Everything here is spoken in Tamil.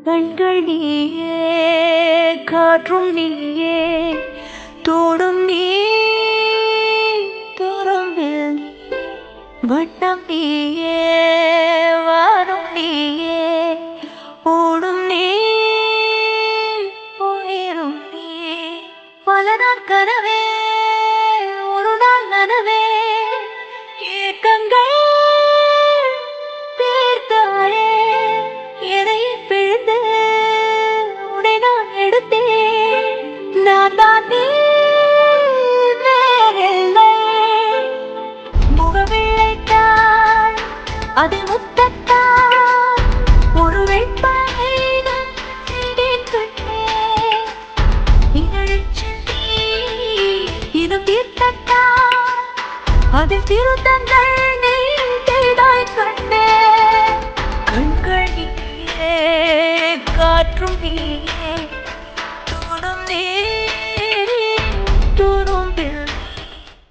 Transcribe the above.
கண்கள் நீயே, காற்றும் நீயே, தோடும் நீ, துரும்பில் வட்டம் நீயே, வாரும் நீயே, ஓடும் நீ, உயிரும் நீ. பல நாள் கனவே, ஒரு நாள் நனவே, ஏக்கங்கள் தீர்த்தாயே. எதையும் பிழிந்து உன்னை நான் எடுத்தேன். நான் தான் நீ, வேறில்லை. முகவிழைத்தாள், அது முத்தத்தால் ஒரு வெண்பையிடம் கண்டேன். இதழில் நீ இது தீர்த்தத்தால் அதில் திருத்தங்கள் நீ தேடாய் கண்டேன். கண்கள் நீயே, காற்றும் நீயே,